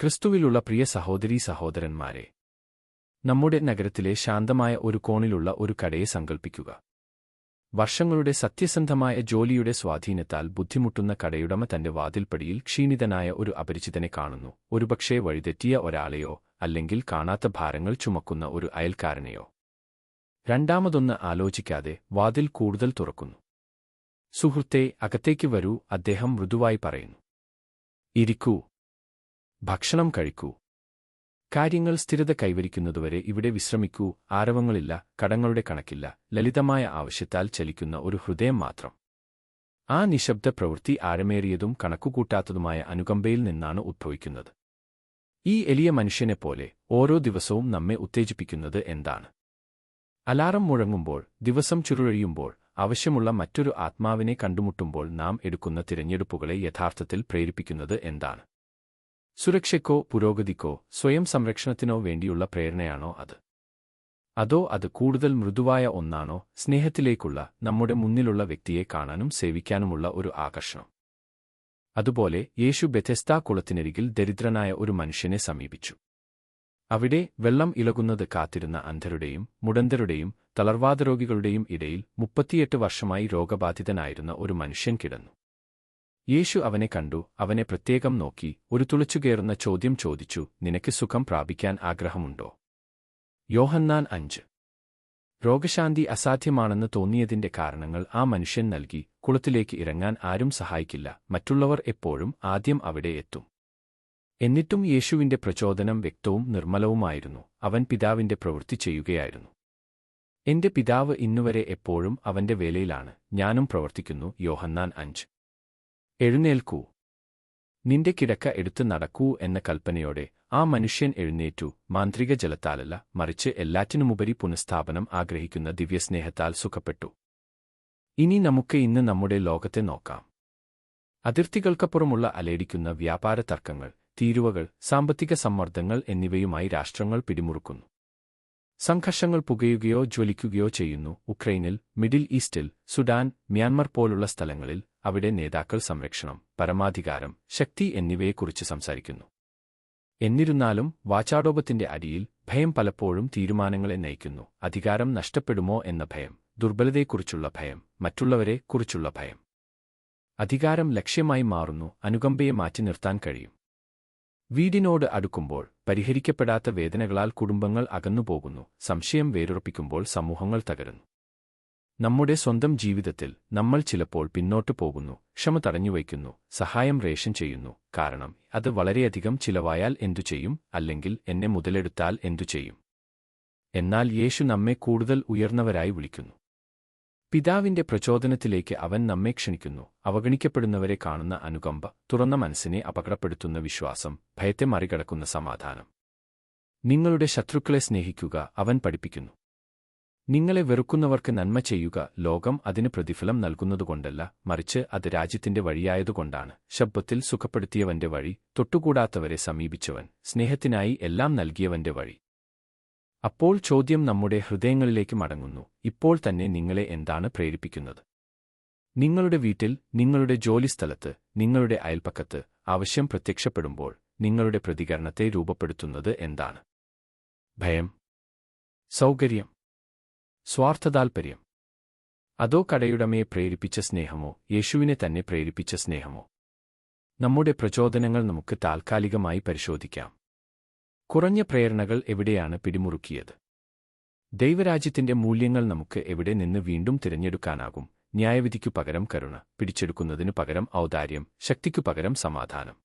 ക്രിസ്തുവിലുള്ള പ്രിയ സഹോദരീ സഹോദരന്മാരെ, നമ്മുടെ നഗരത്തിലെ ശാന്തമായ ഒരു കോണിലുള്ള ഒരു കടയെ സങ്കൽപ്പിക്കുക. വർഷങ്ങളുടെ സത്യസന്ധമായ ജോലിയുടെ സ്വാധീനത്താൽ ബുദ്ധിമുട്ടുന്ന കടയുടമ തന്റെ വാതിൽപ്പടിയിൽ ക്ഷീണിതനായ ഒരു അപരിചിതനെ കാണുന്നു, ഒരുപക്ഷേ വഴിതെറ്റിയ ഒരാളെയോ അല്ലെങ്കിൽ കാണാത്ത ഭാരങ്ങൾ ചുമക്കുന്ന ഒരു അയൽക്കാരനെയോ. രണ്ടാമതൊന്ന് ആലോചിക്കാതെ വാതിൽ കൂടുതൽ തുറക്കുന്നു. സുഹൃത്തേ, അകത്തേക്ക് വരൂ, അദ്ദേഹം മൃദുവായി പറയുന്നു. ഇരിക്കൂ, ഭക്ഷണം കഴിക്കൂ. കാര്യങ്ങൾ സ്ഥിരത കൈവരിക്കുന്നതുവരെ ഇവിടെ വിശ്രമിക്കൂ. ആരവങ്ങളില്ല, കടങ്ങളുടെ കണക്കില്ല, ലളിതമായ ആവശ്യത്താൽ ചലിക്കുന്ന ഒരു ഹൃദയം മാത്രം. ആ നിശബ്ദ പ്രവൃത്തി ആഴമേറിയതും കണക്കുകൂട്ടാത്തതുമായ അനുകമ്പയിൽ നിന്നാണ് ഉദ്ഭവിക്കുന്നത്. ഈ എളിയ മനുഷ്യനെപ്പോലെ ഓരോ ദിവസവും നമ്മെ ഉത്തേജിപ്പിക്കുന്നത് എന്താണ്? അലാറം മുഴങ്ങുമ്പോൾ, ദിവസം ചുരുളഴിയുമ്പോൾ, ആവശ്യമുള്ള മറ്റൊരു ആത്മാവിനെ കണ്ടുമുട്ടുമ്പോൾ നാം എടുക്കുന്ന തിരഞ്ഞെടുപ്പുകളെ യഥാർത്ഥത്തിൽ പ്രേരിപ്പിക്കുന്നത് എന്താണ്? സുരക്ഷയ്ക്കോ പുരോഗതിക്കോ സ്വയം സംരക്ഷണത്തിനോ വേണ്ടിയുള്ള പ്രേരണയാണോ അത്? അതോ അത് കൂടുതൽ മൃദുവായ ഒന്നാണോ, സ്നേഹത്തിലേക്കുള്ള, നമ്മുടെ മുന്നിലുള്ള വ്യക്തിയെ കാണാനും സേവിക്കാനുമുള്ള ഒരു ആകർഷണം? അതുപോലെ യേശു ബെഥെസ്ദാ കുളത്തിനരികിൽ ദരിദ്രനായ ഒരു മനുഷ്യനെ സമീപിച്ചു. അവിടെ വെള്ളം ഇളകുന്നത് കാത്തിരുന്ന അന്ധരുടെയും മുടന്തരുടെയും തളർവാദരോഗികളുടെയും ഇടയിൽ 38 വർഷമായി രോഗബാധിതനായിരുന്ന ഒരു മനുഷ്യൻ കിടന്നു. യേശു അവനെ കണ്ടു, അവനെ പ്രത്യേകം നോക്കി, ഒരു തുളച്ചുകയറുന്ന ചോദ്യം ചോദിച്ചു, നിനക്ക് സുഖം പ്രാപിക്കാൻ ആഗ്രഹമുണ്ടോ? യോഹന്നാൻ 5. രോഗശാന്തി അസാധ്യമാണെന്ന് തോന്നിയതിന്റെ കാരണങ്ങൾ ആ മനുഷ്യൻ നൽകി. കുളത്തിലേക്ക് ഇറങ്ങാൻ ആരും സഹായിക്കില്ല, മറ്റുള്ളവർ എപ്പോഴും ആദ്യം അവിടെ എത്തും. എന്നിട്ടും യേശുവിന്റെ പ്രചോദനം വ്യക്തവും നിർമ്മലവുമായിരുന്നു. അവൻ പിതാവിന്റെ പ്രവൃത്തി ചെയ്യുകയായിരുന്നു. എന്റെ പിതാവ് ഇന്നുവരെ എപ്പോഴും അവന്റെ വേലയിലാണ്, ഞാനും പ്രവർത്തിക്കുന്നു. യോഹന്നാൻ 5. എഴുന്നേൽക്കൂ, നിന്റെ കിടക്ക എടുത്ത് നടക്കൂ എന്ന കൽപ്പനയോടെ ആ മനുഷ്യൻ എഴുന്നേറ്റു. മാന്ത്രിക ജലത്താലല്ല, മറിച്ച് എല്ലാറ്റിനുമുപരി പുനഃസ്ഥാപനം ആഗ്രഹിക്കുന്ന ദിവ്യസ്നേഹത്താൽ സുഖപ്പെട്ടു. ഇനി നമുക്ക് ഇന്ന് നമ്മുടെ ലോകത്തെ നോക്കാം. അതിർത്തികൾക്കപ്പുറമുള്ള അലയടിക്കുന്ന വ്യാപാര തർക്കങ്ങൾ, തീരുവകൾ, സാമ്പത്തിക സമ്മർദ്ദങ്ങൾ എന്നിവയുമായി രാഷ്ട്രങ്ങൾ പിടിമുറുക്കുന്നു. സംഘർഷങ്ങൾ പുകയുകയോ ജ്വലിക്കുകയോ ചെയ്യുന്നു. ഉക്രൈനിൽ, മിഡിൽ ഈസ്റ്റിൽ, സുഡാൻ, മ്യാൻമർ പോലുള്ള സ്ഥലങ്ങളിൽ അവിടെ നേതാക്കൾ സംരക്ഷണം, പരമാധികാരം, ശക്തി എന്നിവയെക്കുറിച്ച് സംസാരിക്കുന്നു. എന്നിരുന്നാലും വാചാടോപത്തിന്റെ അടിയിൽ ഭയം പലപ്പോഴും തീരുമാനങ്ങളെ നയിക്കുന്നു. അധികാരം നഷ്ടപ്പെടുമോ എന്ന ഭയം, ദുർബലതയെക്കുറിച്ചുള്ള ഭയം, മറ്റുള്ളവരെ കുറിച്ചുള്ള ഭയം. അധികാരം ലക്ഷ്യമായി മാറുന്നു, അനുകമ്പയെ മാറ്റി നിർത്താൻ കഴിയും. വീടിനോട് അടുക്കുമ്പോൾ പരിഹരിക്കപ്പെടാത്ത വേദനകളാൽ കുടുംബങ്ങൾ അകന്നുപോകുന്നു. സംശയം വേരുറപ്പിക്കുമ്പോൾ സമൂഹങ്ങൾ തകരുന്നു. നമ്മുടെ സ്വന്തം ജീവിതത്തിൽ നമ്മൾ ചിലപ്പോൾ പിന്നോട്ടു പോകുന്നു, ക്ഷമ തടഞ്ഞുവയ്ക്കുന്നു, സഹായം റേഷൻ ചെയ്യുന്നു. കാരണം അത് വളരെയധികം ചിലവായാൽ എന്തുചെയ്യും, അല്ലെങ്കിൽ എന്നെ മുതലെടുത്താൽ എന്തുചെയ്യും? എന്നാൽ യേശു നമ്മെ കൂടുതൽ ഉയർന്നവരായി വിളിക്കുന്നു. പിതാവിന്റെ പ്രചോദനത്തിലേക്ക് അവൻ നമ്മെ ക്ഷണിക്കുന്നു. അവഗണിക്കപ്പെടുന്നവരെ കാണുന്ന അനുകമ്പ, തുറന്ന മനസ്സിനെ അപകടപ്പെടുത്തുന്ന വിശ്വാസം, ഭയത്തെ മറികടക്കുന്ന സമാധാനം. നിങ്ങളുടെ ശത്രുക്കളെ സ്നേഹിക്കുക, അവൻ പഠിപ്പിക്കുന്നു. നിങ്ങളെ വെറുക്കുന്നവർക്ക് നന്മ ചെയ്യുക, ലോകം അതിന് പ്രതിഫലം നൽകുന്നതുകൊണ്ടല്ല, മറിച്ച് അത് രാജ്യത്തിന്റെ വഴിയായതുകൊണ്ടാണ്. ശബ്ദത്തിൽ സുഖപ്പെടുത്തിയവന്റെ വഴി, തൊട്ടുകൂടാത്തവരെ സമീപിച്ചവൻ, സ്നേഹത്തിനായി എല്ലാം നൽകിയവന്റെ വഴി. അപ്പോൾ ചോദ്യം നമ്മുടെ ഹൃദയങ്ങളിലേക്ക് മടങ്ങുന്നു. ഇപ്പോൾ തന്നെ നിങ്ങളെ എന്താണ് പ്രേരിപ്പിക്കുന്നത്? നിങ്ങളുടെ വീട്ടിൽ, നിങ്ങളുടെ ജോലിസ്ഥലത്ത്, നിങ്ങളുടെ അയൽപക്കത്ത് ആവശ്യം പ്രത്യക്ഷപ്പെടുമ്പോൾ നിങ്ങളുടെ പ്രതികരണത്തെ രൂപപ്പെടുത്തുന്നത് എന്താണ്? ഭയം, സൗകര്യം, സ്വാർത്ഥതാൽപര്യം? അതോ കടയുടമയെ പ്രേരിപ്പിച്ച സ്നേഹമോ, യേശുവിനെ തന്നെ പ്രേരിപ്പിച്ച സ്നേഹമോ? നമ്മുടെ പ്രചോദനങ്ങൾ നമുക്ക് താൽക്കാലികമായി പരിശോധിക്കാം. കുറഞ്ഞ പ്രേരണകൾ എവിടെയാണ് പിടിമുറുക്കിയത്? ദൈവരാജ്യത്തിന്റെ മൂല്യങ്ങൾ നമുക്ക് എവിടെ നിന്ന് വീണ്ടും തിരഞ്ഞെടുക്കാനാകും? ന്യായവിധിക്കു പകരം കരുണ, പിടിച്ചെടുക്കുന്നതിനു പകരം ഔദാര്യം, ശക്തിക്കു പകരം സമാധാനം.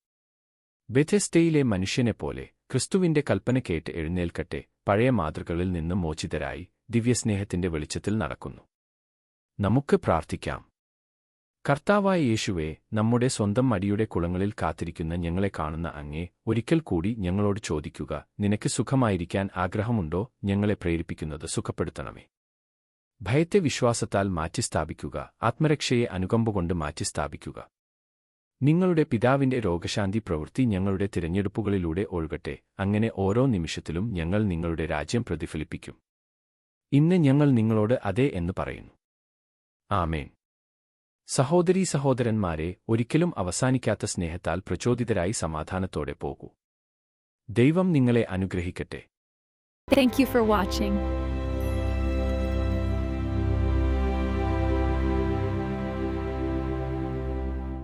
ബെഥെസ്ദയിലെ മനുഷ്യനെപ്പോലെ ക്രിസ്തുവിന്റെ കൽപ്പന കേട്ട് എഴുന്നേൽക്കട്ടെ, പഴയ മാതൃകളിൽ നിന്ന് മോചിതരായി ദിവ്യസ്നേഹത്തിന്റെ വെളിച്ചത്തിൽ നടക്കുന്നു. നമുക്ക് പ്രാർത്ഥിക്കാം. കർത്താവായ യേശുവേ, നമ്മുടെ സ്വന്തം മടിയുടെ കുളങ്ങളിൽ കാത്തിരിക്കുന്ന ഞങ്ങളെ കാണുന്ന അങ്ങേ, ഒരിക്കൽ കൂടി ഞങ്ങളോട് ചോദിക്കുക, നിനക്ക് സുഖമായിരിക്കാൻ ആഗ്രഹമുണ്ടോ? ഞങ്ങളെ പ്രേരിപ്പിക്കുന്നത് സുഖപ്പെടുത്തണമേ. ഭയത്തെ വിശ്വാസത്താൽ മാറ്റിസ്ഥാപിക്കുക, ആത്മരക്ഷയെ അനുകമ്പകൊണ്ട് മാറ്റിസ്ഥാപിക്കുക. നിങ്ങളുടെ പിതാവിന്റെ രോഗശാന്തി പ്രവൃത്തി ഞങ്ങളുടെ തിരഞ്ഞെടുപ്പുകളിലൂടെ ഒഴുകട്ടെ. അങ്ങനെ ഓരോ നിമിഷത്തിലും ഞങ്ങൾ നിങ്ങളുടെ രാജ്യം പ്രതിഫലിപ്പിക്കും. ഇന്ന് ഞങ്ങൾ നിങ്ങളോട് അതെ എന്ന് പറയുന്നു. ആമേൻ. സഹോദരീ സഹോദരന്മാരെ, ഒരിക്കലും അവസാനിക്കാത്ത സ്നേഹത്താൽ പ്രചോദിതരായി സമാധാനത്തോടെ പോകൂ. ദൈവം നിങ്ങളെ അനുഗ്രഹിക്കട്ടെ. Thank you for watching.